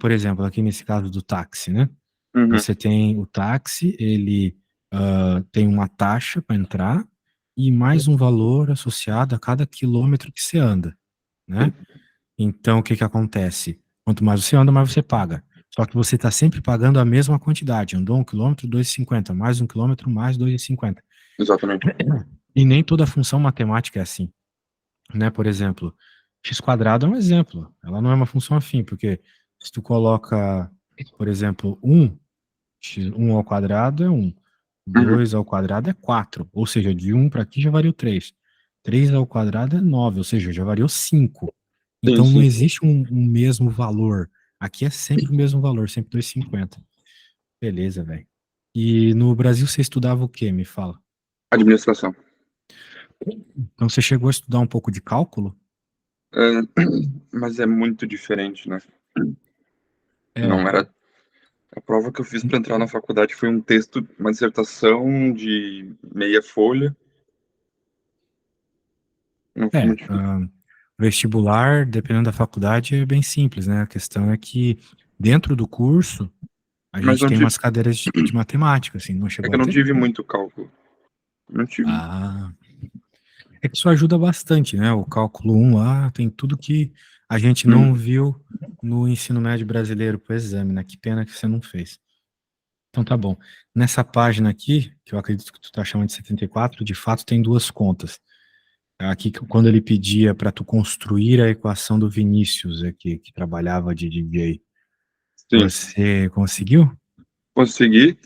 por exemplo, aqui nesse caso do táxi, né? Uhum. Você tem o táxi, ele tem uma taxa para entrar e mais um valor associado a cada quilômetro que você anda, né? Sim. Então, o que que acontece? Quanto mais você anda, mais você paga. Só que você está sempre pagando a mesma quantidade. Andou 1 quilômetro, 2,50. Mais 1 quilômetro, mais 2,50. Exatamente. E nem toda função matemática é assim, né? Por exemplo, x quadrado é um exemplo. Ela não é uma função afim, porque se tu coloca, por exemplo, 1 ao quadrado é 1, Uhum. 2 ao quadrado é 4, ou seja, de 1 para aqui já variou 3. 3 ao quadrado é 9, ou seja, já variou 5. Sim, Então não sim. existe um mesmo valor. Aqui é sempre o mesmo valor, sempre 2,50. Beleza, velho. E no Brasil você estudava o quê? Me fala. Administração. Então você chegou a estudar um pouco de cálculo? É, mas é muito diferente, né? É. Não era. A prova que eu fiz para entrar na faculdade foi um texto, uma dissertação de meia folha. Não foi É, muito difícil. vestibular, dependendo da faculdade, é bem simples, né? A questão é que dentro do curso a Mas gente não tem tive. umas cadeiras de matemática, assim, não É chegou que eu a não ter? tive muito cálculo. Não tive. Ah, é que isso ajuda bastante, né? O cálculo 1 lá tem tudo que a gente não Hum. viu no ensino médio brasileiro para o exame, né? Que pena que você não fez. Então tá bom. Nessa página aqui, que eu acredito que tu tá chamando de 74, de fato tem duas contas. Aqui, quando ele pedia para tu construir a equação do Vinícius aqui, que trabalhava de DJ, Sim. você conseguiu? Consegui.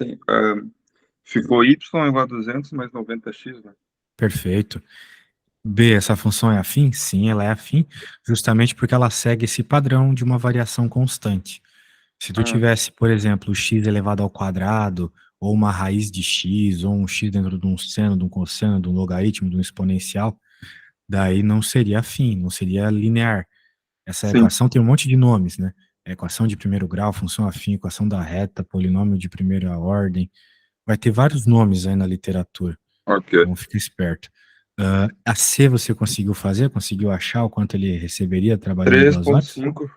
Ficou y igual a 200 mais 90x, né? Perfeito. B, essa função é afim? Sim, ela é afim, justamente porque ela segue esse padrão de uma variação constante. Se tu Ah, tivesse, por exemplo, x elevado ao quadrado, ou uma raiz de x, ou um x dentro de um seno, de um cosseno, de um logaritmo, de um exponencial, daí não seria afim, não seria linear. Essa sim. equação tem um monte de nomes, né? Equação de primeiro grau, função afim, equação da reta, polinômio de primeira ordem. Vai ter vários nomes aí na literatura, Ok. então fica esperto. A C você conseguiu fazer? Conseguiu achar o quanto ele receberia trabalhando três 2 horas? ponto cinco.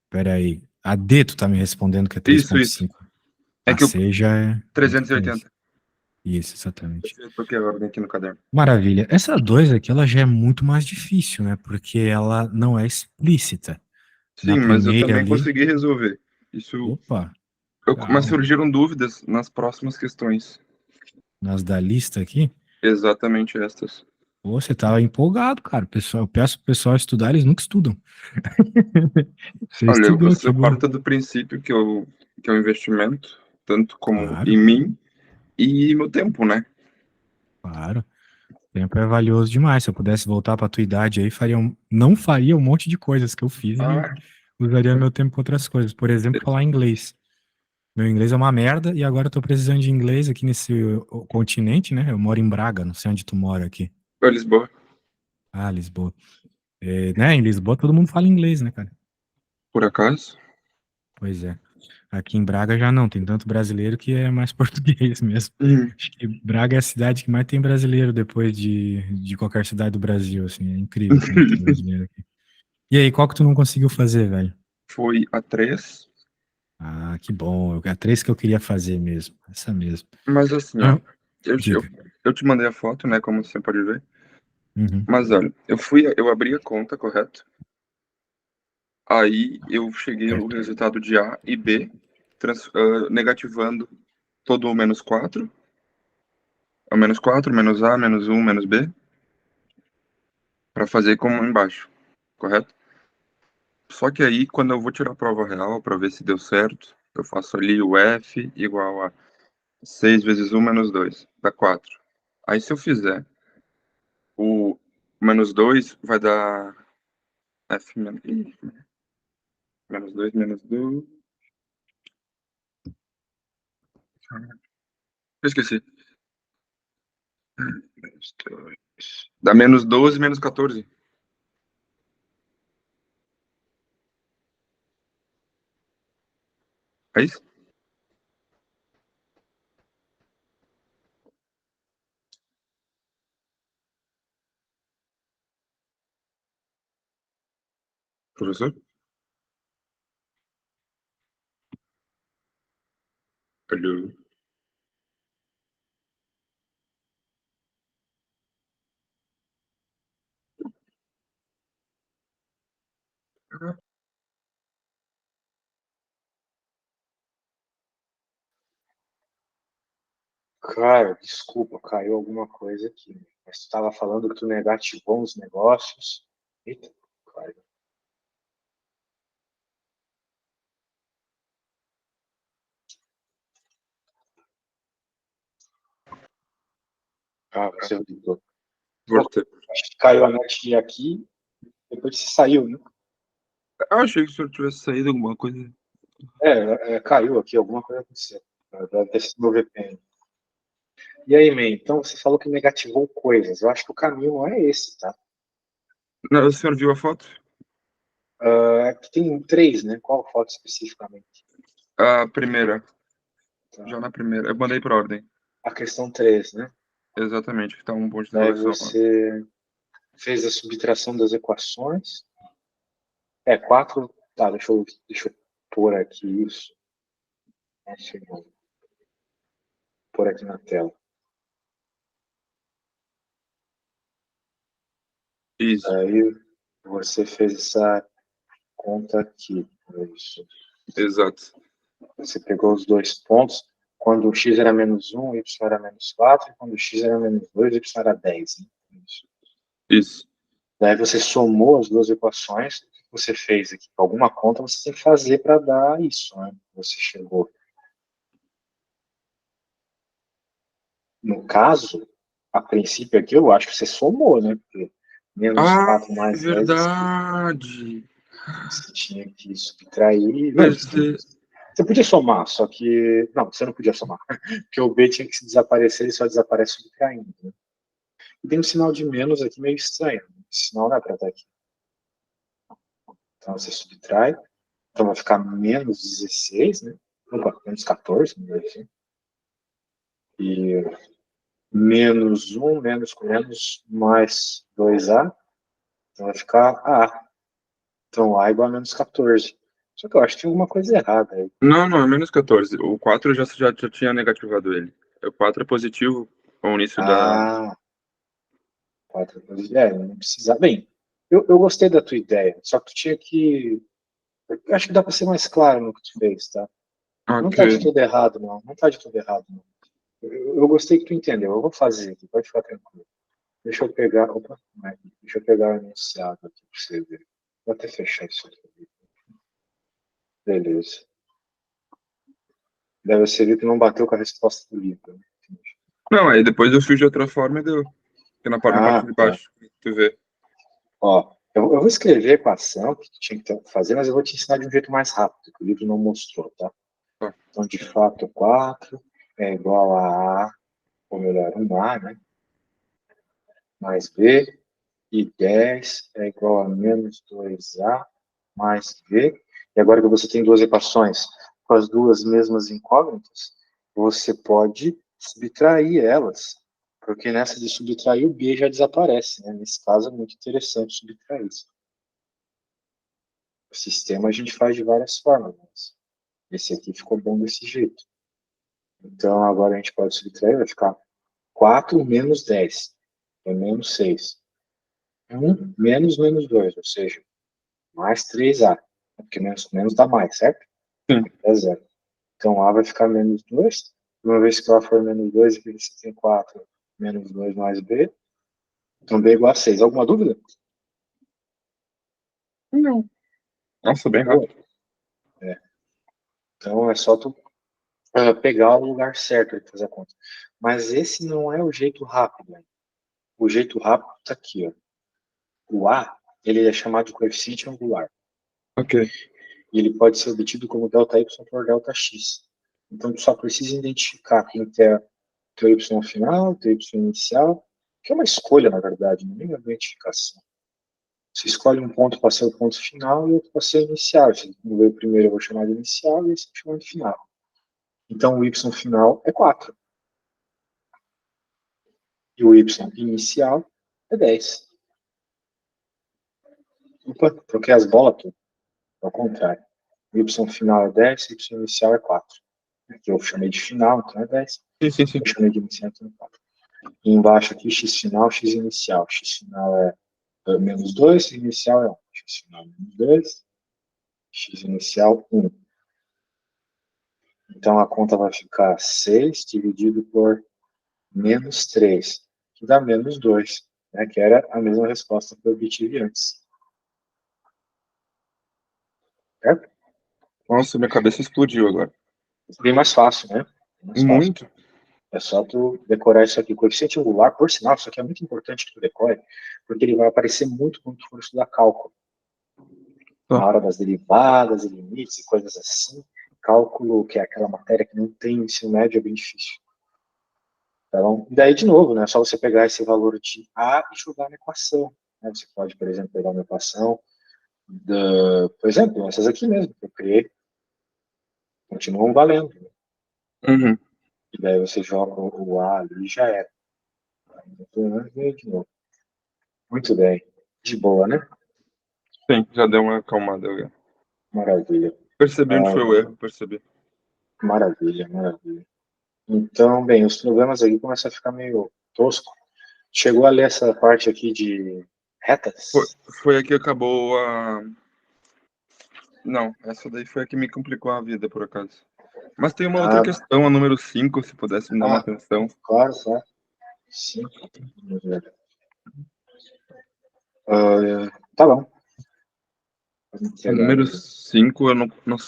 Peraí. A D tu tá me respondendo que é três Isso, ponto isso. cinco. É A que eu. C já é outra coisa. 380. Isso, exatamente. Eu toquei a ordem aqui no caderno. Maravilha. Essa 2 aqui, ela já é muito mais difícil, né? Porque ela não é explícita. Na Sim, mas eu primeira também ali, consegui resolver. Isso. opa, Mas legal. surgiram dúvidas nas próximas questões. Nas da lista aqui, Exatamente estas. pô, você tava empolgado, cara. Pessoal, eu peço pro pessoal estudar, eles nunca estudam. Você Olha, estudou, que eu bom. parto do princípio que é um investimento, tanto como Claro, em mim e meu tempo, né? claro. O tempo é valioso demais. Se eu pudesse voltar pra tua idade aí, não faria um monte de coisas que eu fiz e Ah, usaria meu tempo com outras coisas. Por exemplo, falar inglês. Meu inglês é uma merda e agora eu tô precisando de inglês aqui nesse continente, né? Eu moro em Braga, não sei onde tu mora aqui. para Lisboa, Ah, Lisboa. Né? Em Lisboa todo mundo fala inglês, né, cara? por acaso. Pois é. Aqui em Braga já não, tem tanto brasileiro que é mais português mesmo. Hum. Acho que Braga é a cidade que mais tem brasileiro depois de qualquer cidade do Brasil, assim. É incrível como tem brasileiro aqui. E aí, qual que tu não conseguiu fazer, velho? Foi a 3, Ah, que bom. É a 3 que eu queria fazer mesmo. Essa mesmo. mas assim, ó, Ah, eu, eu, diga. eu te mandei a foto, né, como você pode ver. Uhum. Mas olha, eu abri a conta, correto? Aí eu cheguei no Certo. resultado de A e B, negativando todo o menos 4, o menos 4, menos A, menos um, menos B, para fazer como embaixo, correto? Só que aí, quando eu vou tirar a prova real para ver se deu certo, eu faço ali o F igual a 6 vezes um menos 2 dá 4. Aí se eu fizer o menos 2 vai dar F menos, menos 2 menos 2. Eu esqueci. Menos 2. Dá menos 12 menos 14. É isso? Professor? Alô? Cara, desculpa, caiu alguma coisa aqui. Mas tu estava falando que tu negativou uns negócios. Eita, cara. Ah, você voltou. Voltei. Acho que caiu a net aqui, depois você saiu, né? Eu achei que o senhor tivesse saído alguma coisa. Caiu aqui, alguma coisa aconteceu. Deve ter sido meu VPN. E aí, man, então você falou que negativou coisas. Eu acho que o caminho não é esse, tá? Não, o senhor viu a foto? Aqui tem três, né? Qual foto especificamente? A primeira. Tá. Já na primeira. Eu mandei por ordem. A questão 3, né? Exatamente, que tá um ponto de Daí interrogação. você fez a subtração das equações. 4. Tá, deixa eu pôr aqui isso. Nossa, vou pôr aqui na tela. Isso. Aí você fez essa conta aqui. Isso. Exato. Você pegou os dois pontos. Quando x era menos 1, y era menos 4. E quando x era menos 2, y era 10. Né? Isso. Daí você somou as duas equações. O que você fez aqui? Alguma conta você tem que fazer para dar isso. Né? Você chegou. No caso, a princípio aqui, eu acho que você somou, né? Porque menos Ah, 4 é mais 10, verdade. você tinha que subtrair. Não, Pois é. você podia somar, só que. Não, você não podia somar. Porque o B tinha que se desaparecer, ele só desaparece subtraindo. Né? E tem um sinal de menos aqui meio estranho. Esse sinal não é para estar aqui. Então você subtrai. Então vai ficar menos 16, né? Opa, menos 14, assim. E menos 1, menos com menos, mais 2A. Então vai ficar A. Então A igual a menos 14. Só que eu acho que tem alguma coisa errada aí. Não, não, é menos 14. O 4 já tinha negativado ele. O 4 é positivo com o início da. Ah, 4 não precisa. Bem, eu gostei da tua ideia, só que tu tinha que. Eu acho que dá para ser mais claro no que tu fez, tá? Não Ok. tá de todo errado, não. Não tá de todo errado, não. Eu gostei que tu entendeu. Eu vou fazer aqui, pode ficar tranquilo. Deixa eu pegar. Opa, deixa eu pegar o enunciado aqui para você ver. Vou até fechar isso aqui. Beleza. Deve ser viu que não bateu com a resposta do livro. Né? Não, aí depois eu fiz de outra forma e deu. Porque na parte de Tá. baixo, tu vê. Ó, eu vou escrever a equação que tu tinha que fazer, mas eu vou te ensinar de um jeito mais rápido, que o livro não mostrou, tá? Tá. Então, de fato, 4 é igual a, ou melhor, 1A, né? Mais B, e 10 é igual a menos 2A mais B. E agora que você tem duas equações com as duas mesmas incógnitas, você pode subtrair elas, porque nessa de subtrair o B já desaparece, né? Nesse caso é muito interessante subtrair isso. O sistema a gente faz de várias formas, mas esse aqui ficou bom desse jeito. Então agora a gente pode subtrair, vai ficar 4 menos 10, é menos 6. 1 menos menos 2, ou seja, mais 3A. Porque menos com menos dá mais, certo? Sim. É zero. Então A vai ficar menos 2. Uma vez que A for menos 2, aqui você tem 4 menos 2 mais B. Então B é igual a 6. Alguma dúvida? Não. Nossa, bem Boa. rápido. Então é só tu pegar o lugar certo de fazer a conta. Mas esse não é o jeito rápido. Né? O jeito rápido está aqui. Ó. O A ele é chamado de coeficiente angular. Ok. E ele pode ser obtido como ΔY por ΔX. Então, tu só precisa identificar quem que é teu Y final, teu Y inicial, que é uma escolha, na verdade, não é nem uma identificação. Você escolhe um ponto para ser o ponto final e outro para ser o inicial. Se não veio o primeiro, eu vou chamar de inicial e esse eu chamo de final. Então, o Y final é 4. E o Y inicial é 10. Opa, troquei as bolas tudo. Ao contrário. Y final é 10, Y inicial é 4. Aqui eu chamei de final, então é 10. Sim. Eu chamei de inicial, então é 4. E embaixo aqui, X final, X inicial. X final é menos 2, inicial é 1. X final é menos 2, X inicial 1. Então a conta vai ficar 6 dividido por menos 3, que dá menos 2, né, que era a mesma resposta que eu obtive antes. Certo? Nossa, minha cabeça explodiu agora. Bem mais fácil, né? Mais fácil. Muito. É só tu decorar isso aqui. Coeficiente angular, por sinal, isso aqui é muito importante que tu decore, porque ele vai aparecer muito quando tu for estudar cálculo. Na hora das derivadas e limites e coisas assim, cálculo, que é aquela matéria que não tem ensino médio, é bem difícil. Então, daí, de novo, né, é só você pegar esse valor de A e jogar na equação. Né? Você pode, por exemplo, pegar uma equação, por exemplo, essas aqui mesmo, que eu criei, continuam valendo. Né? Uhum. E daí você joga o A ali e já era. De novo. Muito bem. De boa, né? Sim, já deu uma acalmada agora. Maravilha. Percebi onde foi o erro, percebi. Maravilha, maravilha. Então, bem, os problemas aqui começam a ficar meio tosco. Chegou a ler essa parte aqui de retas? Foi a que acabou a... Não, essa daí foi a que me complicou a vida, por acaso. Mas tem uma outra questão, a número 5, se pudesse me dar uma atenção. Claro, claro. 5. Tá bom. A número 5, eu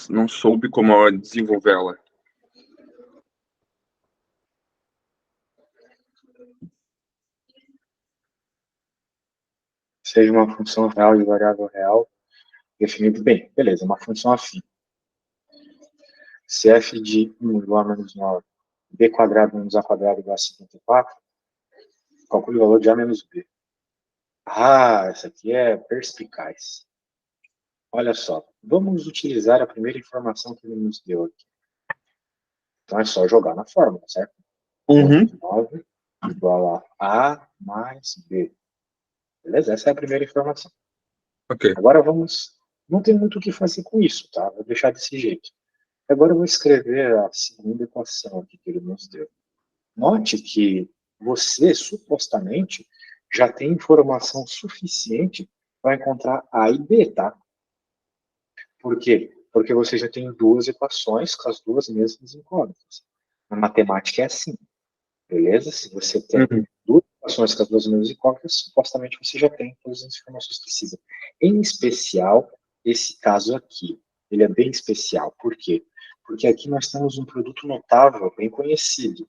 não soube como desenvolver ela. Seja uma função real e variável real definido bem. Beleza, uma função afim. Se f de 1 igual a menos 9, b quadrado menos a quadrado igual a 54, calcule o valor de a menos b. Essa aqui é perspicaz. Olha só, vamos utilizar a primeira informação que ele nos deu aqui. Então é só jogar na fórmula, certo? Uhum. 9 igual a mais b. Beleza? Essa é a primeira informação. Ok. Agora vamos... Não tem muito o que fazer com isso, tá? Vou deixar desse jeito. Agora eu vou escrever a segunda equação aqui que ele nos deu. Note que você, supostamente, já tem informação suficiente para encontrar A e B, tá? Por quê? Porque você já tem duas equações com as duas mesmas incógnitas. Na matemática é assim, beleza? Se você tem duas equações com as duas mesmas incógnitas, supostamente você já tem todas as informações que precisa. Em especial, esse caso aqui. Ele é bem especial. Por quê? Porque aqui nós temos um produto notável, bem conhecido,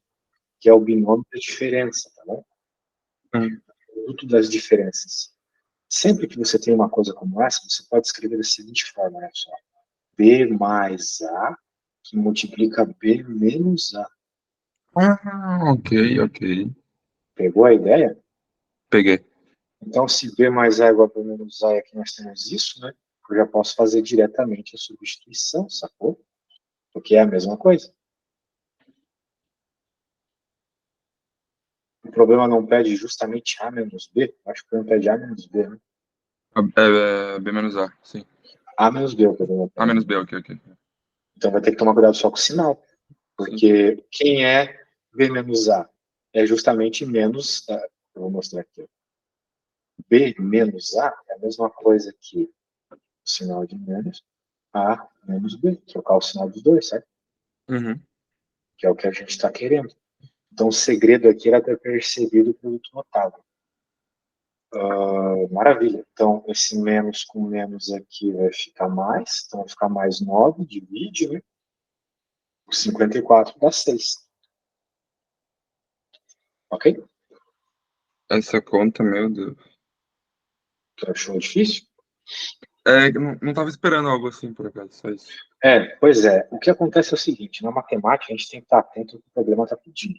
que é o binômio da diferença, tá bom? O produto das diferenças. Sempre que você tem uma coisa como essa, você pode escrever da seguinte forma, olha só. B mais A, que multiplica B menos A. Ok. Pegou a ideia? Peguei. Então, se B mais A é igual a B menos A, e aqui nós temos isso, né? Eu já posso fazer diretamente a substituição, sacou? Porque é a mesma coisa. O problema não pede justamente A menos B? Acho que o problema pede A menos B, né? B menos A, sim. A menos B é o problema. A menos B, ok. Então vai ter que tomar cuidado só com o sinal. Porque quem é B menos A? É justamente menos... eu vou mostrar aqui. B menos A é a mesma coisa que o sinal de menos A menos B. Trocar o sinal dos dois, certo? Uhum. Que é o que a gente está querendo. Então, o segredo aqui era ter percebido o produto notável. Maravilha. Então, esse menos com menos aqui vai ficar mais. Então, vai ficar mais 9, divide, né? O 54 dá 6. Ok? Essa conta, meu Deus. Tu achou difícil? Não tava esperando algo assim, por acaso, só isso. Pois é. O que acontece é o seguinte, na matemática a gente tem que estar atento ao que o problema está pedindo.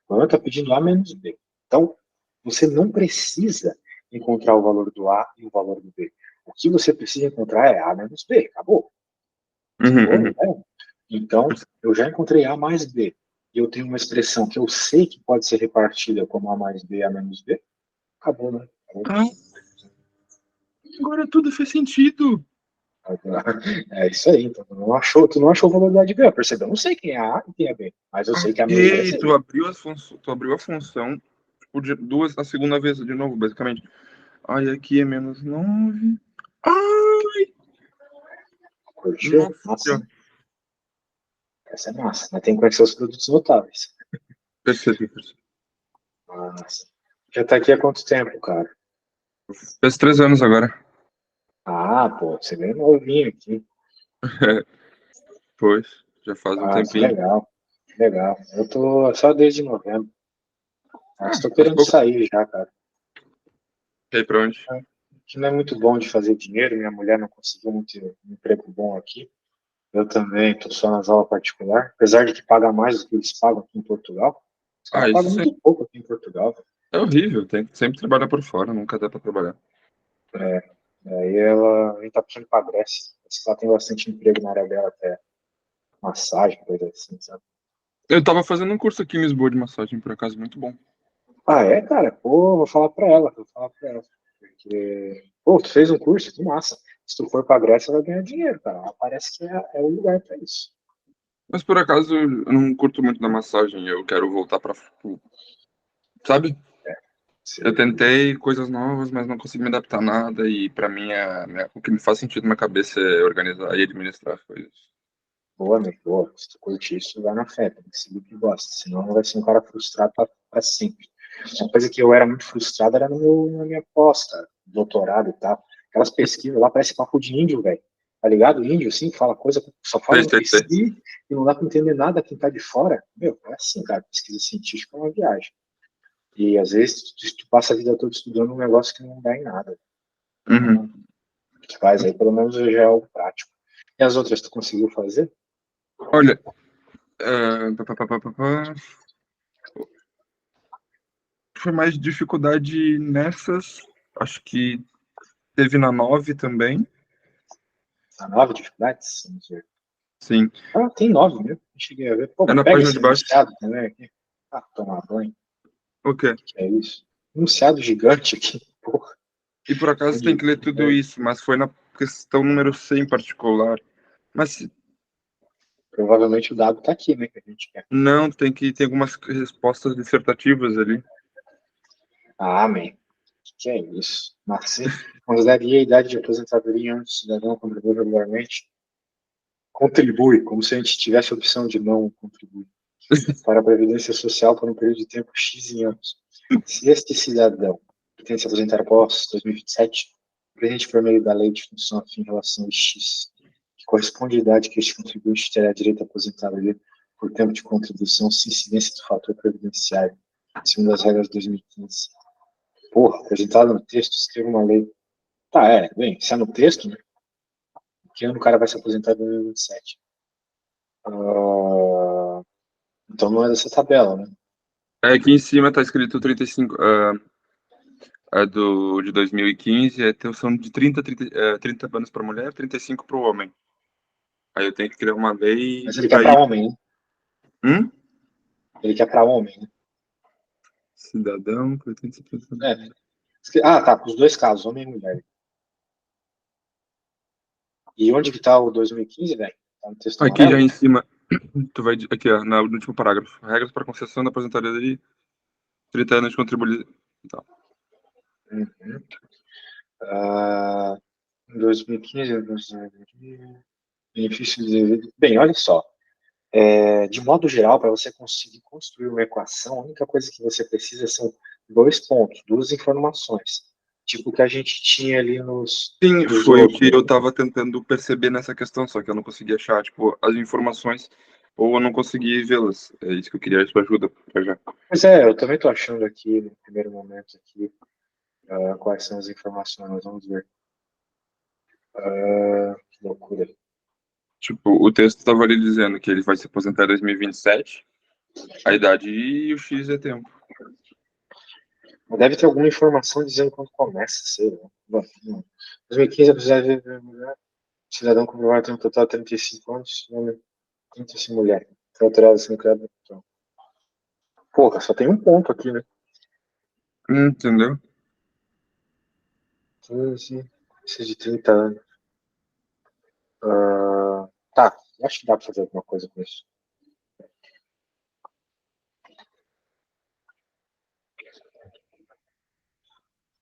O problema está pedindo A menos B. Então, você não precisa encontrar o valor do A e o valor do B. O que você precisa encontrar é A menos B. Acabou. Uhum. Então, eu já encontrei A mais B. E eu tenho uma expressão que eu sei que pode ser repartida como A mais B, A menos B. Acabou, né? Acabou. Agora tudo fez sentido. É isso aí, então tu não achou o valor da de B, percebeu? Eu não sei quem é A e quem é B, mas eu sei que a minha é Ok, essa aí. tu abriu a função tipo, de duas, a segunda vez de novo, basicamente. Aí aqui é menos 9. Ai, Curtiu? nossa Massa, senhora. né? Essa é massa, mas tem que conhecer os produtos notáveis. Percebi. Massa. Já tá aqui há quanto tempo, cara? Fez 3 anos agora. Ah, pô, você veio novinho aqui. Pois, já faz um Ah, que tempinho. legal, que legal. Eu tô só desde novembro, mas tô Faz querendo pouco. sair já, cara. E aí, pra onde? Que não é muito bom de fazer dinheiro, minha mulher não conseguiu muito um emprego bom aqui. Eu também estou só nas aulas particulares, apesar de que paga mais do que eles pagam aqui em Portugal. Os Ah, caras pagam isso muito pouco aqui em Portugal. é horrível. Tem que sempre trabalhar por fora, nunca dá pra trabalhar. É, aí ela, a gente tá puxando pra Grécia. Parece que ela tem bastante emprego na área dela, até massagem, coisa assim, sabe? Eu tava fazendo um curso aqui em Lisboa de massagem, por acaso, muito bom. Ah, é, cara? Pô, vou falar pra ela, vou falar pra ela. Porque, pô, tu fez um curso, que massa. Se tu for pra Grécia, vai ganhar dinheiro, cara. Ela parece que é o lugar pra isso. Mas por acaso eu não curto muito da massagem, eu quero voltar pra. Sabe? Eu Você, tentei coisas novas, mas não consegui me adaptar a nada, e pra mim o que me faz sentido na cabeça é organizar e administrar as coisas. boa, meu, boa. Se tu curte isso, vai na fé, tem que seguir o que gosta. Senão vai ser um cara frustrado pra sempre. Uma coisa que eu era muito frustrado era na minha pós, cara, doutorado e tal. Aquelas pesquisas lá parece papo de índio, velho. Tá ligado? Índio, assim, fala coisa, só fala Sei, sei, entre sei. si e não dá pra entender nada quem tá de fora. Meu, é assim, cara, pesquisa científica é uma viagem. E às vezes tu passa a vida toda estudando um negócio que não dá em nada. Uhum. Então, o que faz aí, pelo menos já é algo prático. E as outras tu conseguiu fazer? Olha, pá, pá, pá, pá, pá, pá. Foi mais dificuldade nessas. Acho que teve na 9 também. A 9 dificuldades? Vamos ver. Sim. Ah, tem 9 mesmo. Não cheguei a ver. Pô, É mas na pega página de esse baixo. enunciado também aqui. Ah, tomar banho. O quê? Que é isso? Enunciado gigante aqui. Porra. E por acaso tem Onde... que ler tudo isso, mas foi na questão número C em particular. Mas Provavelmente o dado tá aqui, né? Que a gente quer. não, tem algumas respostas dissertativas ali. Ah, man. Que é isso? Nascer. Consideraria a idade de aposentadoria antes do cidadão contribuir regularmente? Contribui, como se a gente tivesse a opção de não contribuir. Para a Previdência Social por um período de tempo X em anos. Se este cidadão pretende se aposentar após 2027, presente por meio da lei de função afim em relação a X, que corresponde à idade que este contribuinte terá direito a aposentadoria por tempo de contribuição sem incidência do fator previdenciário, segundo as regras de 2015. Porra, apresentado no texto, escreva uma lei. Tá, bem, se é no texto, né? Que ano o cara vai se aposentar em 2027? Então não é dessa tabela, né? É, aqui em cima tá escrito 35. A de 2015 são de 30 anos para mulher, 35 para o homem. Aí eu tenho que criar uma lei Mas ele quer para para ir. homem, né? Hum? Ele quer para homem, né? Cidadão, pretende se aposentar. É. Ah, tá, os dois casos, homem e mulher. E onde que tá o 2015, velho? Tá no texto Aqui já amarelo? em cima, tu vai aqui, ó, no último parágrafo. Regras para concessão da aposentadoria, 30 anos de contribuição. Tá. Uhum. Ah, em 2015, benefício devido. Bem, olha só. De modo geral, para você conseguir construir uma equação, a única coisa que você precisa são dois pontos, duas informações. Tipo o que a gente tinha ali Sim, nos foi o que outros. eu tava tentando perceber nessa questão, só que eu não consegui achar, tipo, as informações, ou eu não consegui vê-las. É isso que eu queria, sua ajuda pra já. Pois é, eu também estou achando aqui, no primeiro momento aqui, quais são as informações. Vamos ver. Que loucura. Tipo, o texto tava ali dizendo que ele vai se aposentar em 2027, a idade e o X é tempo. Deve ter alguma informação dizendo quando começa, sei lá. Bom, não. 2015, apesar de cidadão comprovado tem um total de 35 anos, homem 35 mulher. Foi alterado assim, criado. Então. Porra, só tem um ponto aqui, né? Entendeu? 15. Precisa de 30 anos. Tá, acho que dá pra fazer alguma coisa com isso.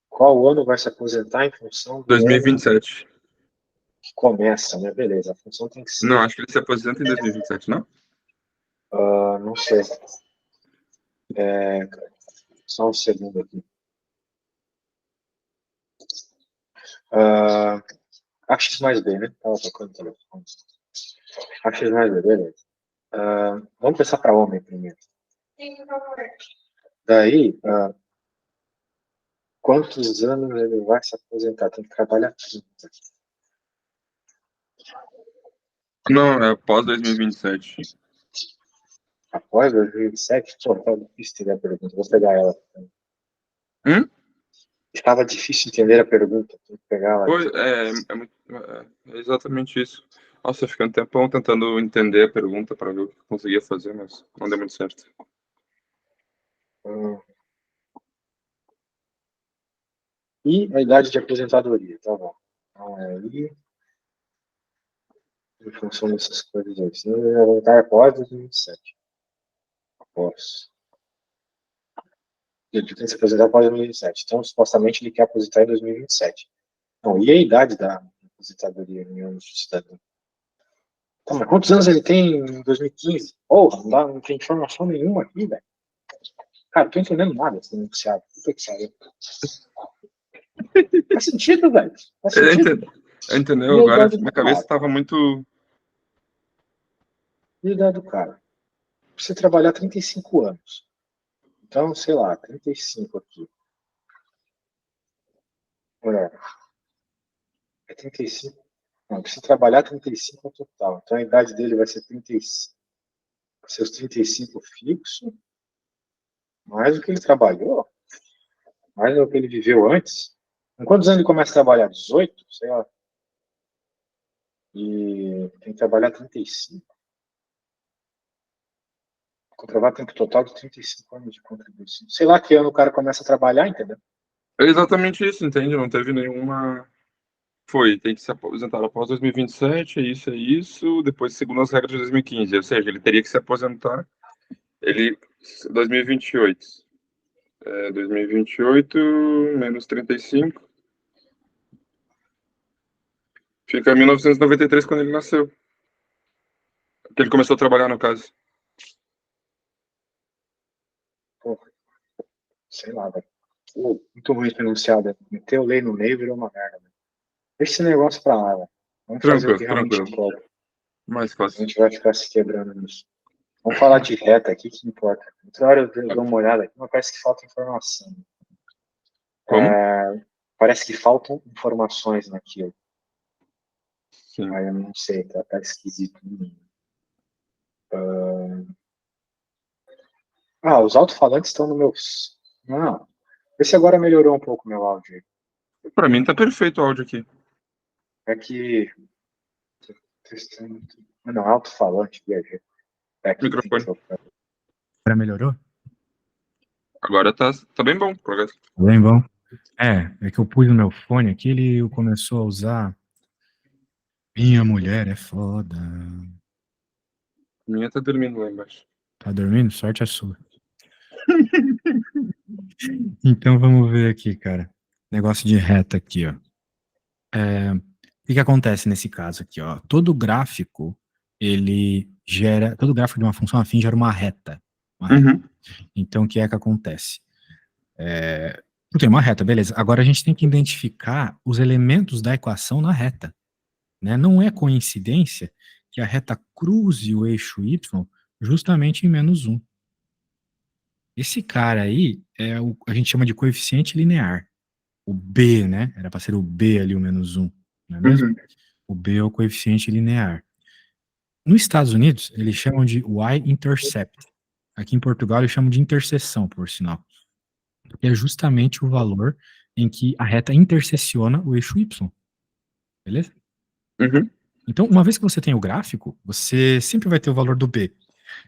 Qual ano vai se aposentar em função do ano 2027. que começa, né? Beleza, a função tem que ser. Não, acho que ele se aposenta em 2027, não? Não sei. Só um segundo aqui. AX mais B, né? Tava tocando o telefone. AX mais B, beleza. Vamos pensar para homem primeiro. Daí, quantos anos ele vai se aposentar? Tem que trabalhar 30. Não, é após 2027. Após 2007? Pô, tá difícil entender a pergunta. Vou pegar ela. Estava difícil entender a pergunta. Tem que pegar ela. Pois, é exatamente isso. Nossa, eu fiquei um tempão tentando entender a pergunta para ver o que eu conseguia fazer, mas não deu muito certo. E a idade de aposentadoria, tá bom. Então, aí, em função dessas coisas aí. Se ele voltar após 2007. Após. Ele tem que se aposentar após 2027. Então, supostamente, ele quer aposentar em 2027. Então, e a idade da aposentadoria em anos de cidadão? Tá, mas quantos anos ele tem em 2015? Não tem informação nenhuma aqui, velho. Cara, não tô entendendo nada desse denunciado. Puta que saiu. Faz sentido, velho. Faz sentido. Entendeu? Agora minha cabeça estava muito. E a idade do cara? Precisa trabalhar 35 anos. Então, sei lá, 35 aqui. É 35. Não, precisa trabalhar 35 no total. Então a idade dele vai ser 35. Seus 35 fixo. Mais do que ele trabalhou. Mais do que ele viveu antes. Com quantos anos ele começa a trabalhar? 18? Sei lá. E tem que trabalhar 35. Comprovar tempo total de 35 anos de contribuição. Sei lá que ano o cara começa a trabalhar, entendeu? É exatamente isso, entende? Não teve nenhuma. Tem que se aposentar após 2027, é isso, depois segundo as regras de 2015, ou seja, ele teria que se aposentar, 2028, 2028 menos 35, fica 1993 quando ele nasceu, que ele começou a trabalhar no caso. Porra, sei lá, velho. Muito ruim pronunciado. Meteu lei no meio e virou uma merda. Véio. Deixa esse negócio pra lá, velho. Vamos fazer o que realmente importa. Mais fácil. A gente vai ficar se quebrando nisso. Vamos falar de reta aqui, que importa. Outra hora eu dou uma olhada aqui, mas parece que falta informação. Como? Parece que faltam informações naquilo. Sim. Aí eu não sei, tá esquisito. Os alto-falantes estão no meu... Não. Vê se agora melhorou um pouco o meu áudio aí. Pra mim tá perfeito o áudio aqui. É que... Não, alto-falante, viajei. Microfone. Agora melhorou? Agora tá bem bom, progresso. Bem bom. É que eu pus no meu fone aqui, ele começou a usar. Minha mulher é foda. Minha tá dormindo lá embaixo. Tá dormindo? Sorte a sua. Então vamos ver aqui, cara. Negócio de reta aqui, ó. O que acontece nesse caso aqui, ó? Todo gráfico de uma função afim gera uma reta. Uhum. Então, o que acontece? Tem uma reta, beleza. Agora a gente tem que identificar os elementos da equação na reta. Né? Não é coincidência que a reta cruze o eixo y justamente em -1. Esse cara aí a gente chama de coeficiente linear. O B, né? Era para ser o B ali, o -1, não é mesmo? Uhum. O B é o coeficiente linear. Nos Estados Unidos, eles chamam de y-intercept. Aqui em Portugal, eles chamam de interseção, por sinal. Que é justamente o valor em que a reta intersecciona o eixo y. Beleza? Uhum. Então, uma vez que você tem o gráfico, você sempre vai ter o valor do B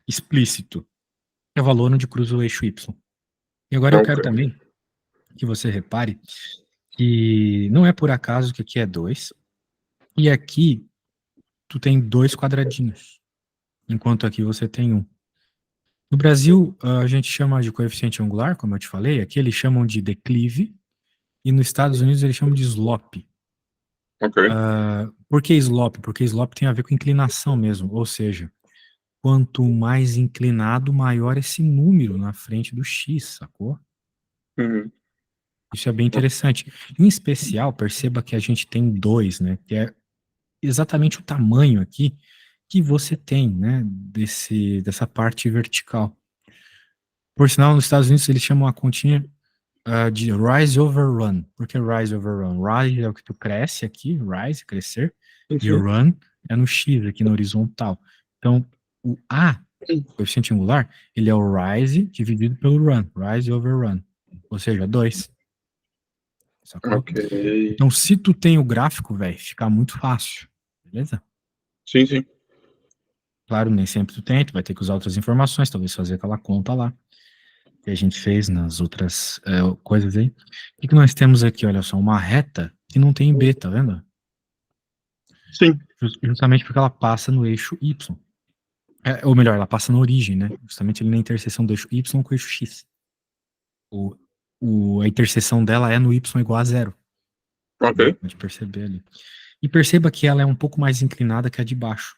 explícito. É o valor onde cruza o eixo y. E agora eu quero também que você repare que não é por acaso que aqui é 2, e aqui tu tem 2 quadradinhos, enquanto aqui você tem 1. No Brasil, a gente chama de coeficiente angular, como eu te falei, aqui eles chamam de declive, e nos Estados Unidos eles chamam de slope. Ok. Por que slope? Porque slope tem a ver com inclinação mesmo, ou seja, quanto mais inclinado, maior esse número na frente do X, sacou? Uhum. Isso é bem interessante. Em especial, perceba que a gente tem 2, né? Que é exatamente o tamanho aqui que você tem, né? Dessa parte vertical. Por sinal, nos Estados Unidos eles chamam a continha de rise over run. Por que rise over run? Rise é o que tu cresce aqui, rise, crescer, e Sim. run é no X, aqui na horizontal. Então, o A, coeficiente angular, ele é o rise dividido pelo run, rise over run. Ou seja, 2. Sacou? Ok. Então, se tu tem o gráfico, velho, fica muito fácil. Beleza? Sim, sim. Claro, nem sempre tu tem, tu vai ter que usar outras informações, talvez fazer aquela conta lá que a gente fez nas outras coisas aí. O que nós temos aqui? Olha só, uma reta que não tem B, tá vendo? Sim. Justamente porque ela passa no eixo Y. Ou melhor, ela passa na origem, né? Justamente ali na interseção do eixo Y com o eixo X. A interseção dela é no Y igual a 0. Ok. Pode perceber ali. E perceba que ela é um pouco mais inclinada que a de baixo.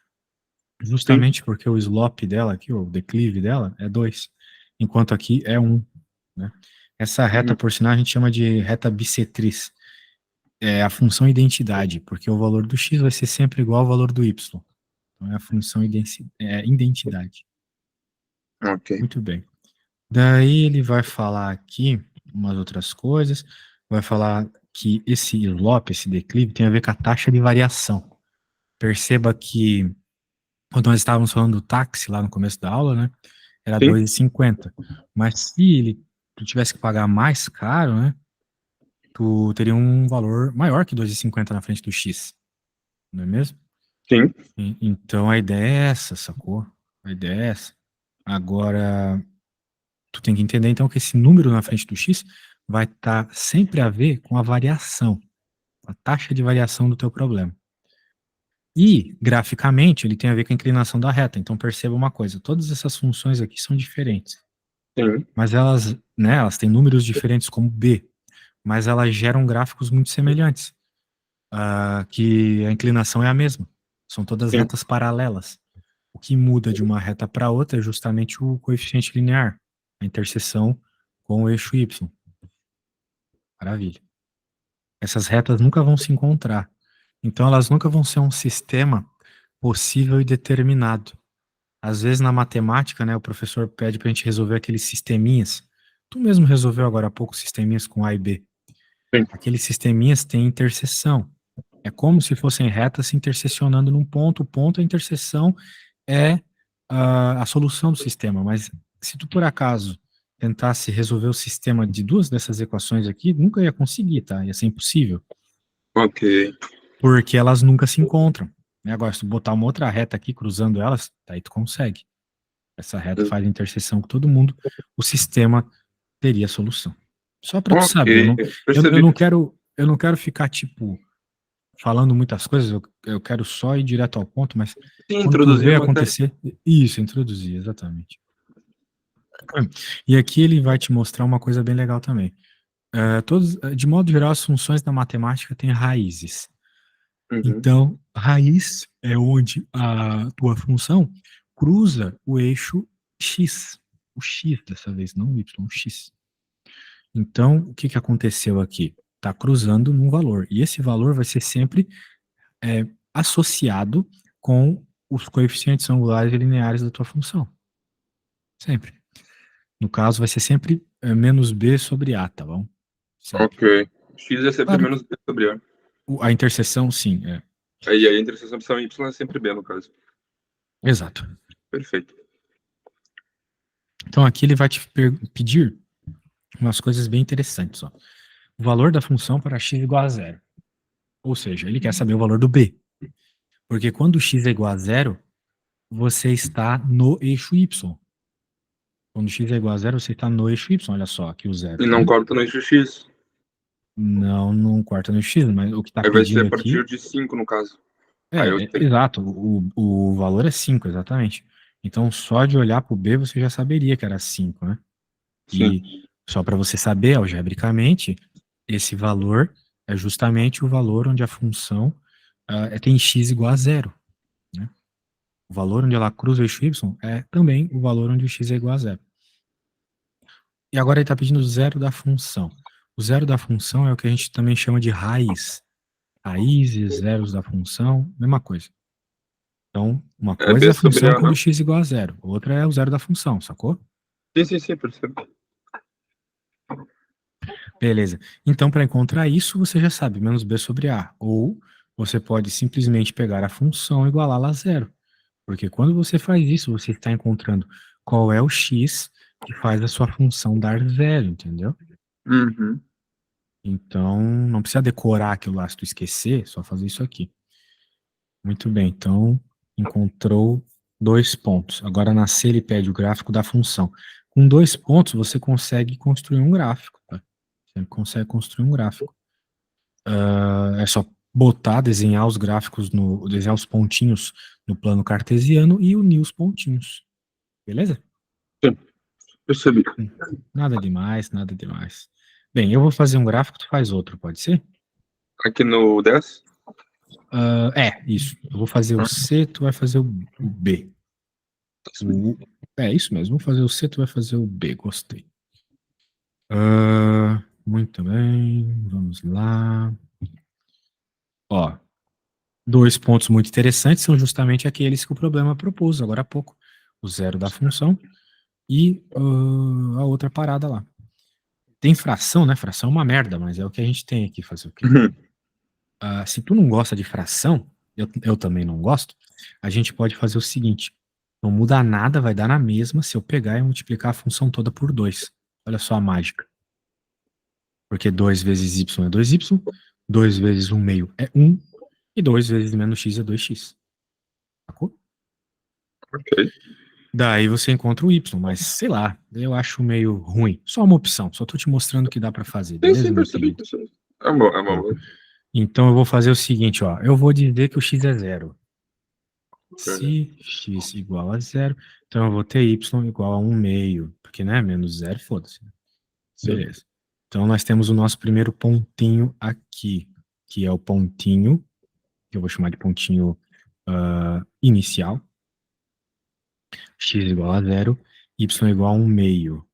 Sim. Justamente porque o slope dela aqui, o declive dela, é 2. Enquanto aqui é 1. Né? Essa reta, por sinal, a gente chama de reta bissetriz. É a função identidade, porque o valor do x vai ser sempre igual ao valor do y. Então é a função identidade. Ok. Muito bem. Daí ele vai falar aqui umas outras coisas, vai falar que esse slope, esse declive, tem a ver com a taxa de variação. Perceba que quando nós estávamos falando do táxi lá no começo da aula, né, era Sim. 2,50. Mas se tu tivesse que pagar mais caro, né, tu teria um valor maior que 2,50 na frente do X, não é mesmo? Sim. Então a ideia é essa, sacou? A ideia é essa. Agora, tu tem que entender então que esse número na frente do X vai estar sempre a ver com a variação, a taxa de variação do teu problema. E, graficamente, ele tem a ver com a inclinação da reta. Então perceba uma coisa, todas essas funções aqui são diferentes. Sim. Mas elas, né, elas têm números diferentes como B, mas elas geram gráficos muito semelhantes, que a inclinação é a mesma. São todas Sim. retas paralelas. O que muda de uma reta para outra é justamente o coeficiente linear, a interseção com o eixo Y. Maravilha. Essas retas nunca vão se encontrar. Então elas nunca vão ser um sistema possível e determinado. Às vezes na matemática, né, o professor pede para a gente resolver aqueles sisteminhas. Tu mesmo resolveu agora há pouco sisteminhas com A e B. Sim. Aqueles sisteminhas têm interseção. É como se fossem retas se intersecionando num ponto. O ponto, a interseção é a solução do sistema. Mas se tu por acaso tentasse resolver o sistema de duas dessas equações aqui, nunca ia conseguir, tá? Ia ser impossível. Ok. Porque elas nunca se encontram. Agora, se tu botar uma outra reta aqui cruzando elas, aí tu consegue. Essa reta faz interseção com todo mundo, o sistema teria solução. Só para tu saber, eu Percebi. não quero ficar tipo falando muitas coisas, eu quero só ir direto ao ponto, mas Sim, quando tu introduzir vê a matéria. acontecer, isso, introduzir, exatamente. E aqui ele vai te mostrar uma coisa bem legal também. De modo geral, as funções da matemática têm raízes. Uhum. Então, raiz é onde a tua função cruza o eixo X. O X dessa vez, não o Y, o X. Então, o que aconteceu aqui? Está cruzando num valor. E esse valor vai ser sempre associado com os coeficientes angulares e lineares da tua função. Sempre. No caso, vai ser sempre menos B sobre A, tá bom? Sempre. Ok. X é sempre Claro, menos B sobre A. a interseção, sim. Aí a interseção opção Y é sempre B, no caso. Exato. Perfeito. Então, aqui ele vai te pedir umas coisas bem interessantes. Ó. O valor da função para x igual a 0. Ou seja, ele quer saber o valor do b. Porque quando x é igual a 0, você está no eixo y. Quando x é igual a 0, você está no eixo y. Olha só, aqui o 0. E não corta no eixo X. Não corta no X, mas o que está Aí vai ser pedindo a partir aqui de 5, no caso. Aí eu tenho. exato, o valor é 5, exatamente. Então, só de olhar para o B, você já saberia que era 5, né? Sim. E só para você saber, algebricamente, esse valor é justamente o valor onde a função tem x igual a zero, né? O valor onde ela cruza o eixo y é também o valor onde o x é igual a zero. E agora ele está pedindo o zero da função. O zero da função é o que a gente também chama de raiz. Raízes, zeros da função, mesma coisa. Então, uma É coisa é B a sobre função A, quando não? x é igual a zero, outra é o zero da função, sacou? Sim, percebo. Beleza. Então, para encontrar isso, você já sabe, menos b sobre a. Ou você pode simplesmente pegar a função e igualá-la a zero. Porque quando você faz isso, você está encontrando qual é o x que faz a sua função dar zero, entendeu? Uhum. Então, não precisa decorar aquilo lá se tu esquecer, só fazer isso aqui. Muito bem, então encontrou 2 pontos. Agora na C ele pede o gráfico da função. Com 2 pontos você consegue construir um gráfico, tá? Você consegue construir um gráfico. É só botar, desenhar os gráficos, desenhar os pontinhos no plano cartesiano e unir os pontinhos. Beleza? Sim, percebi. Nada demais, nada demais. Bem, eu vou fazer um gráfico, tu faz outro, pode ser? Aqui no 10? Isso. Eu vou fazer o C, tu vai fazer o B. Isso mesmo, vou fazer o C, tu vai fazer o B, gostei. Muito bem, vamos lá. Ó, 2 pontos muito interessantes são justamente aqueles que o problema propôs agora há pouco. O zero da função e a outra parada lá. Tem fração, né? Fração é uma merda, mas é o que a gente tem aqui, fazer o quê? Uhum. Se tu não gosta de fração, eu também não gosto, a gente pode fazer o seguinte, não muda nada, vai dar na mesma se eu pegar e multiplicar a função toda por 2. Olha só a mágica. Porque 2 vezes y é 2y, 2 vezes 1 meio é 1, e 2 vezes menos x é 2x. Sacou? Ok. Daí você encontra o y, mas sei lá, eu acho meio ruim. Só uma opção, só tô te mostrando que dá para fazer, beleza, Sim, meu percebi. querido? É bom, é Boa. bom. Então eu vou fazer o seguinte, ó, eu vou dizer que o x é zero. Ok. Se x igual a zero, então eu vou ter y igual a 1 meio, porque, né, menos zero, foda-se. Sim. Beleza. Então nós temos o nosso primeiro pontinho aqui, que é o pontinho, que eu vou chamar de pontinho inicial, x igual a zero, y igual a 1 meio.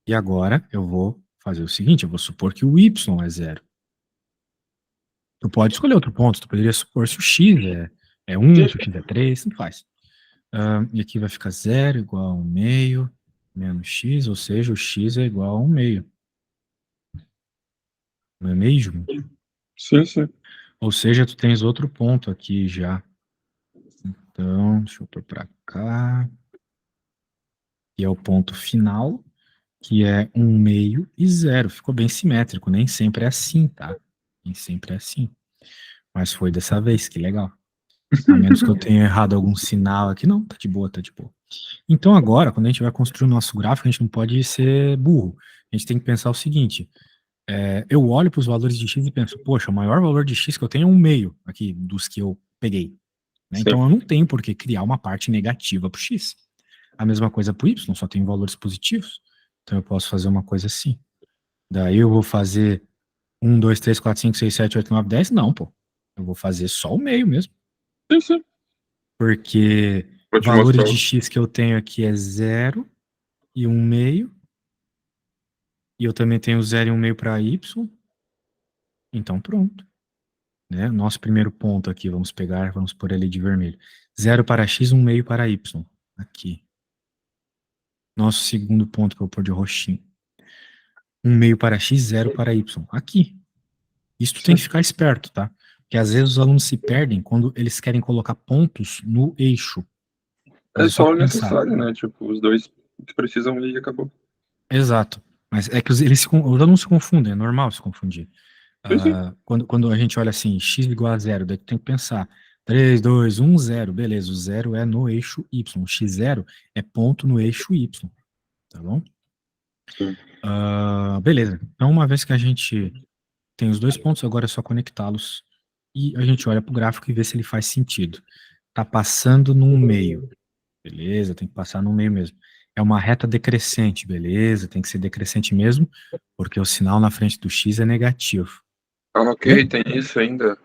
E agora eu vou fazer o seguinte, eu vou supor que o y é zero. Tu pode escolher outro ponto, tu poderia supor se o x é 1, se o x é 3, não faz. E aqui vai ficar 0 igual a 1 meio, menos x, ou seja, o x é igual a 1 meio. Não é mesmo? Sim. Ou seja, tu tens outro ponto aqui já. Então, deixa eu pôr para cá. Que é o ponto final, que é 1 meio e 0. Ficou bem simétrico, nem sempre é assim, tá? Nem sempre é assim. Mas foi dessa vez, que legal. A menos que eu tenha errado algum sinal aqui. Não, tá de boa, tá de boa. Então agora, quando a gente vai construir o nosso gráfico, a gente não pode ser burro. A gente tem que pensar o seguinte, eu olho para os valores de x e penso, poxa, o maior valor de x que eu tenho é 1 meio aqui dos que eu peguei. Né? Sim. Então eu não tenho por que criar uma parte negativa para o x. A mesma coisa para o y, só tem valores positivos. Então eu posso fazer uma coisa assim. Daí eu vou fazer 1, 2, 3, 4, 5, 6, 7, 8, 9, 10? Não, pô. Eu vou fazer só o meio mesmo. Sim. Porque Vou te valores mostrar. de x que eu tenho aqui é 0 e 1 meio. E eu também tenho 0 e 1 meio para y. Então pronto. Né? Nosso primeiro ponto aqui, vamos pôr ele de vermelho. 0 para x, 1 meio para y. Aqui. Nosso segundo ponto que eu vou pôr de roxinho. 1 meio para x, 0 para y. Aqui. Isso tu tem que ficar esperto, tá? Porque às vezes os alunos se perdem quando eles querem colocar pontos no eixo. Mas É é só só o pensar. necessário, né? Tipo, os dois que precisam e acabou. Exato. Mas é que os alunos se confundem, é normal se confundir. Sim. Quando a gente olha assim, x igual a zero, daí tu tem que pensar, 3, 2, 1, 0, beleza, o zero é no eixo y, o x0 é ponto no eixo y, tá bom? Sim. Beleza, então uma vez que a gente tem os dois pontos, agora é só conectá-los. E a gente olha para o gráfico e vê se ele faz sentido. Tá passando num meio. Beleza, tem que passar no meio mesmo. É uma reta decrescente, beleza, tem que ser decrescente mesmo, porque o sinal na frente do X é negativo. Ah, ok, tem isso ainda.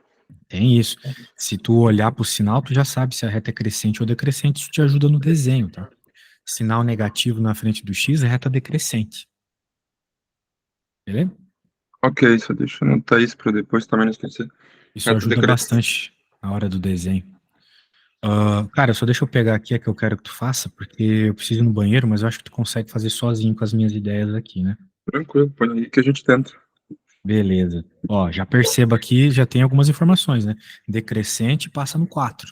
Tem isso. Se tu olhar para o sinal, tu já sabe se a reta é crescente ou decrescente, isso te ajuda no desenho, tá? Sinal negativo na frente do X é reta decrescente. Beleza? Ok, só deixa eu anotar isso para depois também não esquecer. Isso Reta ajuda decrescente. bastante na hora do desenho. Cara, só deixa eu pegar aqui a que eu quero que tu faça, porque eu preciso ir no banheiro, mas eu acho que tu consegue fazer sozinho com as minhas ideias aqui, né? Tranquilo, põe aí que a gente tenta. Beleza. Ó, já perceba aqui, já tem algumas informações, né? Decrescente passa no 4.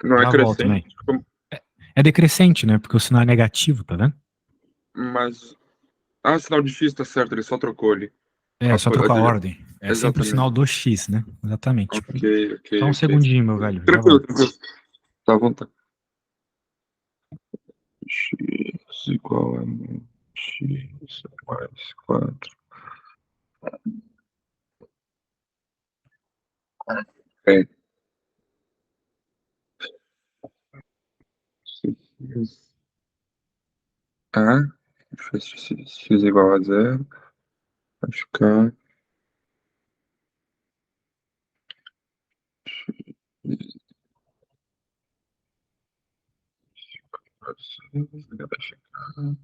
Não é Já volto crescente, também. É decrescente, né? Porque o sinal é negativo, tá vendo? mas. Ah, sinal de X tá certo, ele só trocou ali. É, só trocou a Dire- ordem. É sempre o Exatamente. sinal do X, né? Exatamente. Ok, ok, Só um ok. segundinho, meu velho. Já Tranquilo, volto. tranquilo. Tá à vontade. X igual a X mais 4. É. A, X igual a 0. Vai ficar vai ficar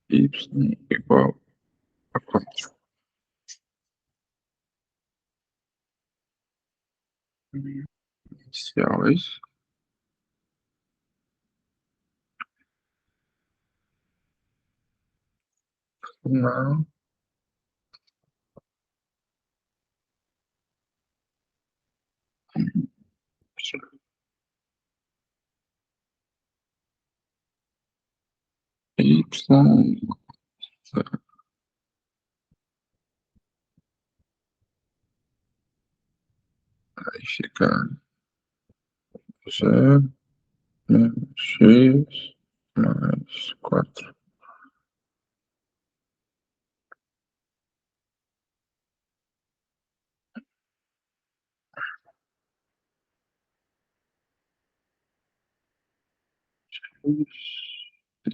Y igual a 4. Inicial, é isso? Não. Y vai ficar 0 menos X mais 4.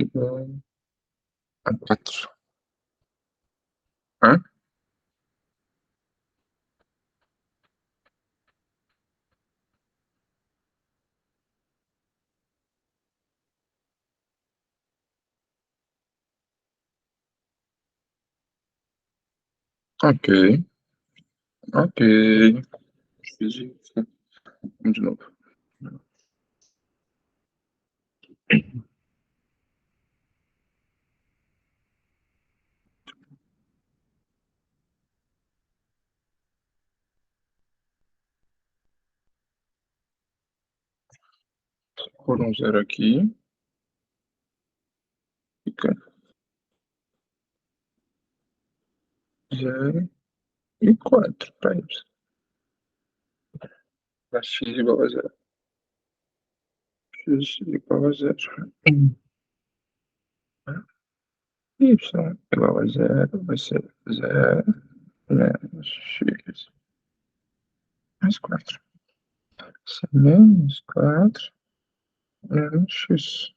Igual a 4. Hã? Ok, ok. Fiz isso. Vamos de novo. Por um 0 aqui. Fica 0 e 4 para Y. Para X igual a 0. X igual a 0. Y igual a 0 vai ser 0 menos X mais 4. Menos 4 menos X.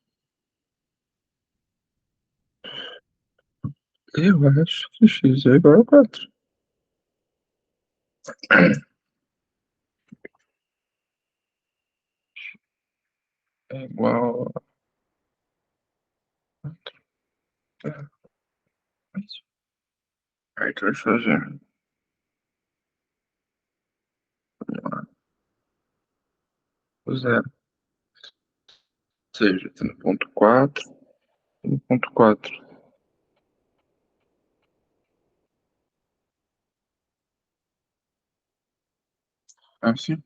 Eu acho que X é igual a 4. É igual a 4. Aí tu vai fazer o 0. Ou seja, tá no ponto 4 e no ponto 4. Assim.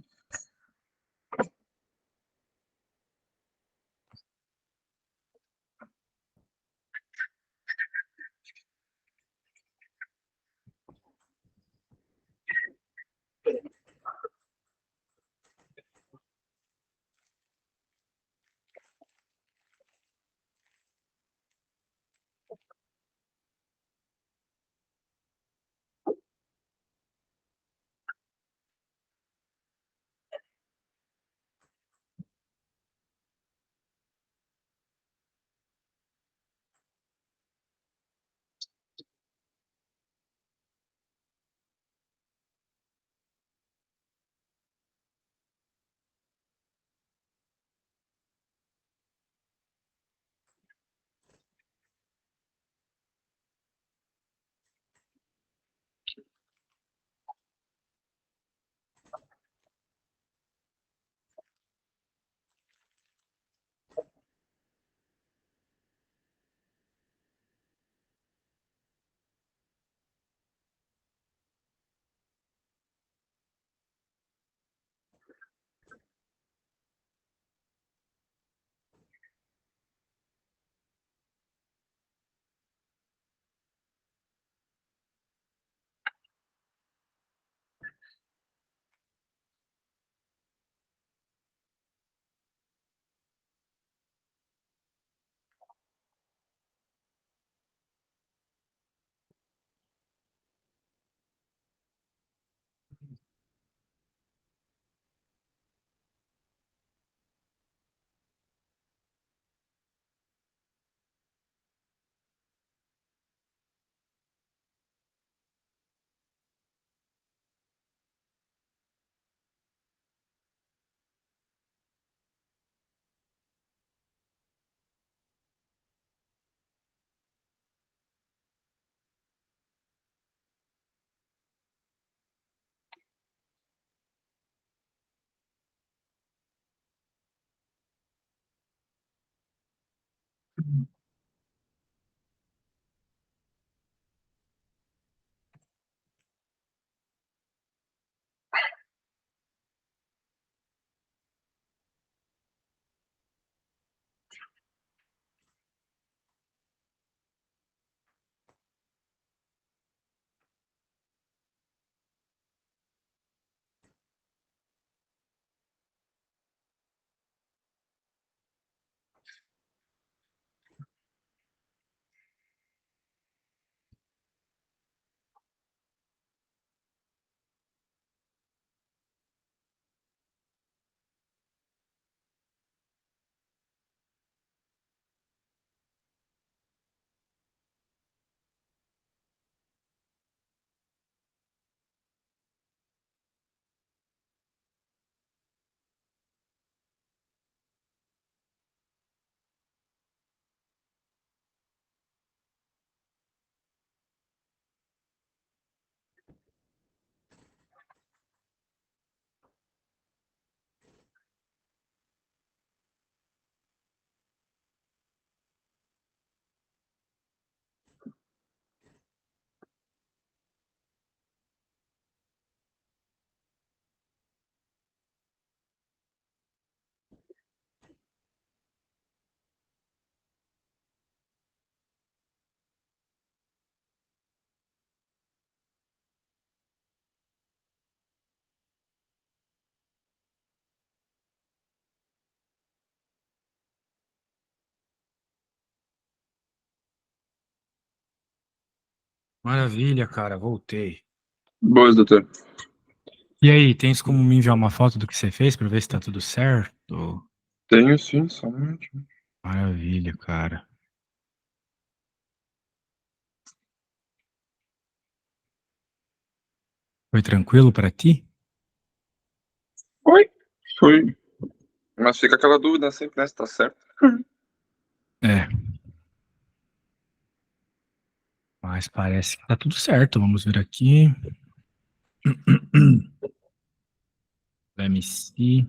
Maravilha, cara, voltei. Boas, doutor. E aí, tens como me enviar uma foto do que você fez pra ver se tá tudo certo? Tenho sim, só um minutinho. Maravilha, cara. Foi tranquilo pra ti? Oi? Foi. Mas fica aquela dúvida sempre, né? Se tá certo. É, mas parece que tá tudo certo. Vamos ver aqui. MC.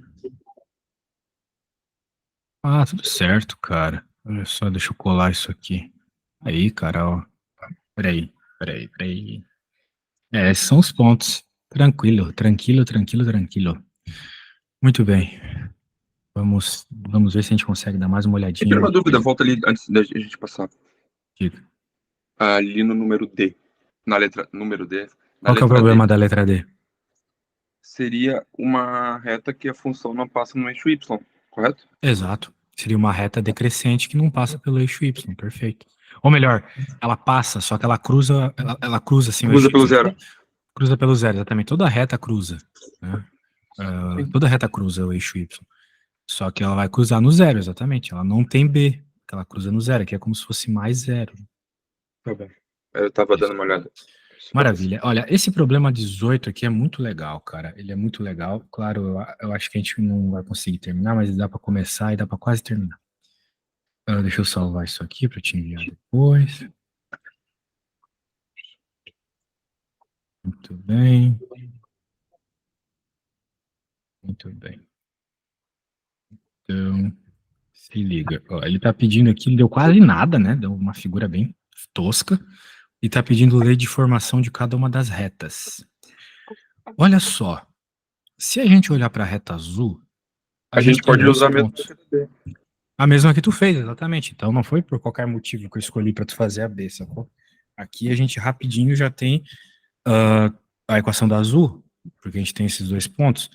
Ah, tudo certo, cara. Olha só, deixa eu colar isso aqui. Aí, cara, ó. Peraí. É, esses são os pontos. Tranquilo, tranquilo, tranquilo, tranquilo. Muito bem. Vamos ver se a gente consegue dar mais uma E tira olhadinha. uma dúvida, volta ali antes da gente passar. Diga. Ali no número D. Na letra número D. Na Qual que é o letra D. problema da letra D? Seria uma reta que a função não passa no eixo Y, correto? Exato. Seria uma reta decrescente que não passa pelo eixo Y, perfeito. Ou melhor, ela passa, só que ela cruza, ela cruza assim o Cruza eixo pelo Y. zero. Cruza pelo zero, exatamente. Toda reta cruza, né? Sim. Toda reta cruza o eixo Y. Só que ela vai cruzar no zero, exatamente. Ela não tem B, que ela cruza no zero, que é como se fosse mais zero. Tá bom. Eu tava Isso. dando uma olhada. Maravilha. Olha, esse problema 18 aqui é muito legal, cara. Ele é muito legal. Claro, eu acho que a gente não vai conseguir terminar, mas dá para começar e dá para quase terminar. Deixa eu salvar isso aqui para te enviar depois. Muito bem. Muito bem. Então, se liga. Ó, ele tá pedindo aqui, não deu quase nada, né? Deu uma figura bem tosca. E tá pedindo lei de formação de cada uma das retas. Olha só. Se a gente olhar para a reta azul, a A gente gente tem pode dois usar mesmo pontos. D. A mesma que tu fez, exatamente. Então não foi por qualquer motivo que eu escolhi para tu fazer a B, sacou? Aqui a gente rapidinho já tem a equação da azul, porque a gente tem esses dois pontos.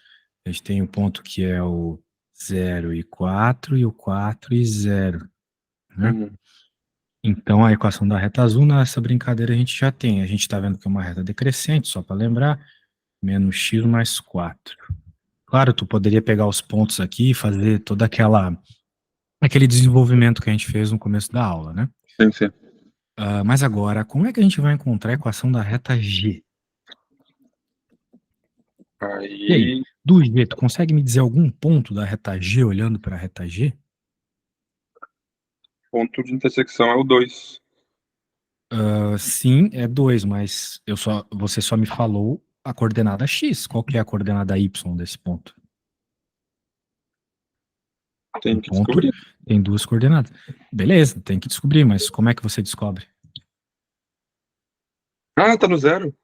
A gente tem o ponto que é o 0 e 4 e o 4 e 0, né? Uhum. Então a equação da reta azul nessa brincadeira a gente já tem. A gente está vendo que é uma reta decrescente, só para lembrar, menos x mais 4. Claro, tu poderia pegar os pontos aqui e fazer toda aquele desenvolvimento que a gente fez no começo da aula, né? Sim, sim. Mas agora, como é que a gente vai encontrar a equação da reta G? E aí, Aí, do G, tu consegue me dizer algum ponto da reta G olhando para a reta G? ponto de intersecção é o 2. Sim, é 2, mas você só me falou a coordenada X. Qual que é a coordenada Y desse ponto? Tem Um que ponto descobrir. tem duas coordenadas. Beleza, tem que descobrir, mas como é que você descobre? Ah, tá no zero.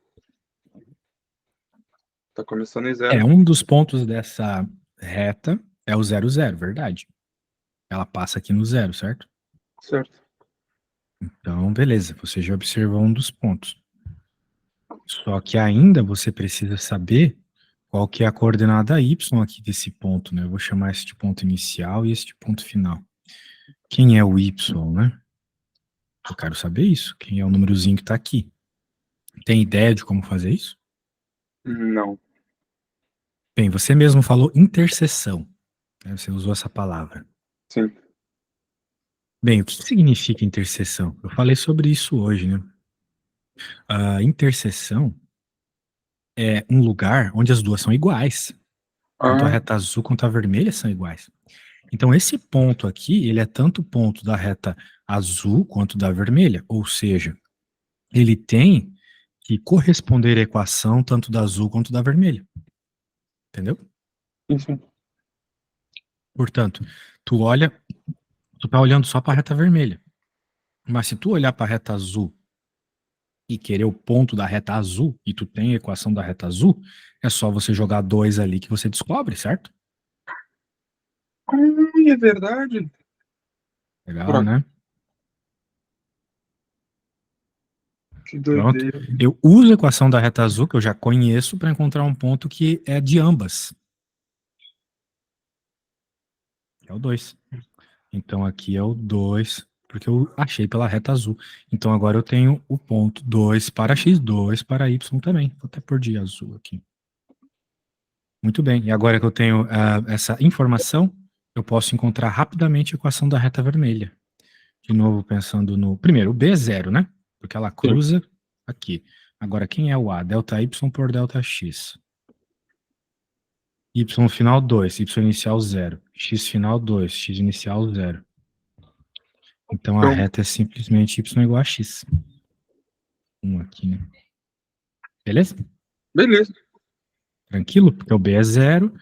Tá começando em zero. Um dos pontos dessa reta é o 0, 0, verdade. Ela passa aqui no zero, certo? Certo. Então, beleza, você já observou um dos pontos. Só que ainda você precisa saber qual que é a coordenada y aqui desse ponto, né? Eu vou chamar esse de ponto inicial e esse de ponto final. Quem é o y, né? Eu quero saber isso. Quem é o númerozinho que está aqui? Tem ideia de como fazer isso? Não. Bem, você mesmo falou interseção, né? Você usou essa palavra. Sim. Bem, o que significa interseção? Eu falei sobre isso hoje, né? A interseção é um lugar onde as duas são iguais. Tanto a Ah, reta azul quanto a vermelha são iguais. Então, esse ponto aqui, ele é tanto ponto da reta azul quanto da vermelha, ou seja, ele tem que corresponder à equação tanto da azul quanto da vermelha. Entendeu? sim, sim. Portanto, tu tá olhando só para a reta vermelha. Mas se tu olhar para a reta azul e querer o ponto da reta azul, e tu tem a equação da reta azul, é só você jogar 2 ali que você descobre, certo? Ai, é verdade. Legal, Por né? que Pronto. doideira. Eu uso a equação da reta azul, que eu já conheço, para encontrar um ponto que é de ambas. É o 2. Então aqui é o 2, porque eu achei pela reta azul. Então agora eu tenho o ponto 2 para x, 2 para y também. Vou até pôr de azul aqui. Muito bem. E agora que eu tenho essa informação, eu posso encontrar rapidamente a equação da reta vermelha. De novo, pensando no... Primeiro, o B é 0, né? Porque ela cruza aqui. Agora, quem é o A? Delta Y por delta X. Y final 2, Y inicial 0. X final 2, X inicial 0. Então, a reta é simplesmente Y igual a X. Aqui, né? Beleza? Beleza. Tranquilo? Porque o B é 0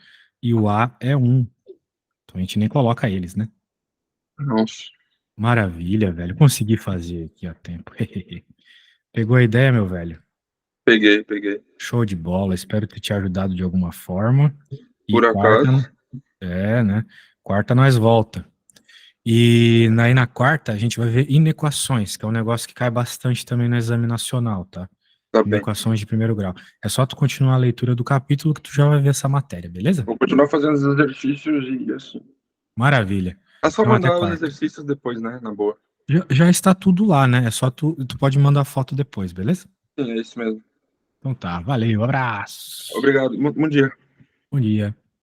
e o A é 1. Então, a gente nem coloca eles, né? Nossa. Maravilha, velho. Consegui fazer aqui a tempo. Pegou a ideia, meu velho? Peguei. Show de bola. Espero ter te ajudado de alguma forma. E Por quarta, acaso. né? Quarta nós volta. E aí na quarta a gente vai ver inequações, que é um negócio que cai bastante também no exame nacional, tá? Tá bem. Inequações de primeiro grau. É só tu continuar a leitura do capítulo que tu já vai ver essa matéria, beleza? Vou continuar fazendo os exercícios e assim. Maravilha. É só Então, até mandar os quarta. exercícios depois, né? Na boa. Já está tudo lá, né? É só tu pode mandar foto depois, beleza? Sim, é isso mesmo. Então tá, valeu, abraço. Obrigado. Bom dia. Bom dia.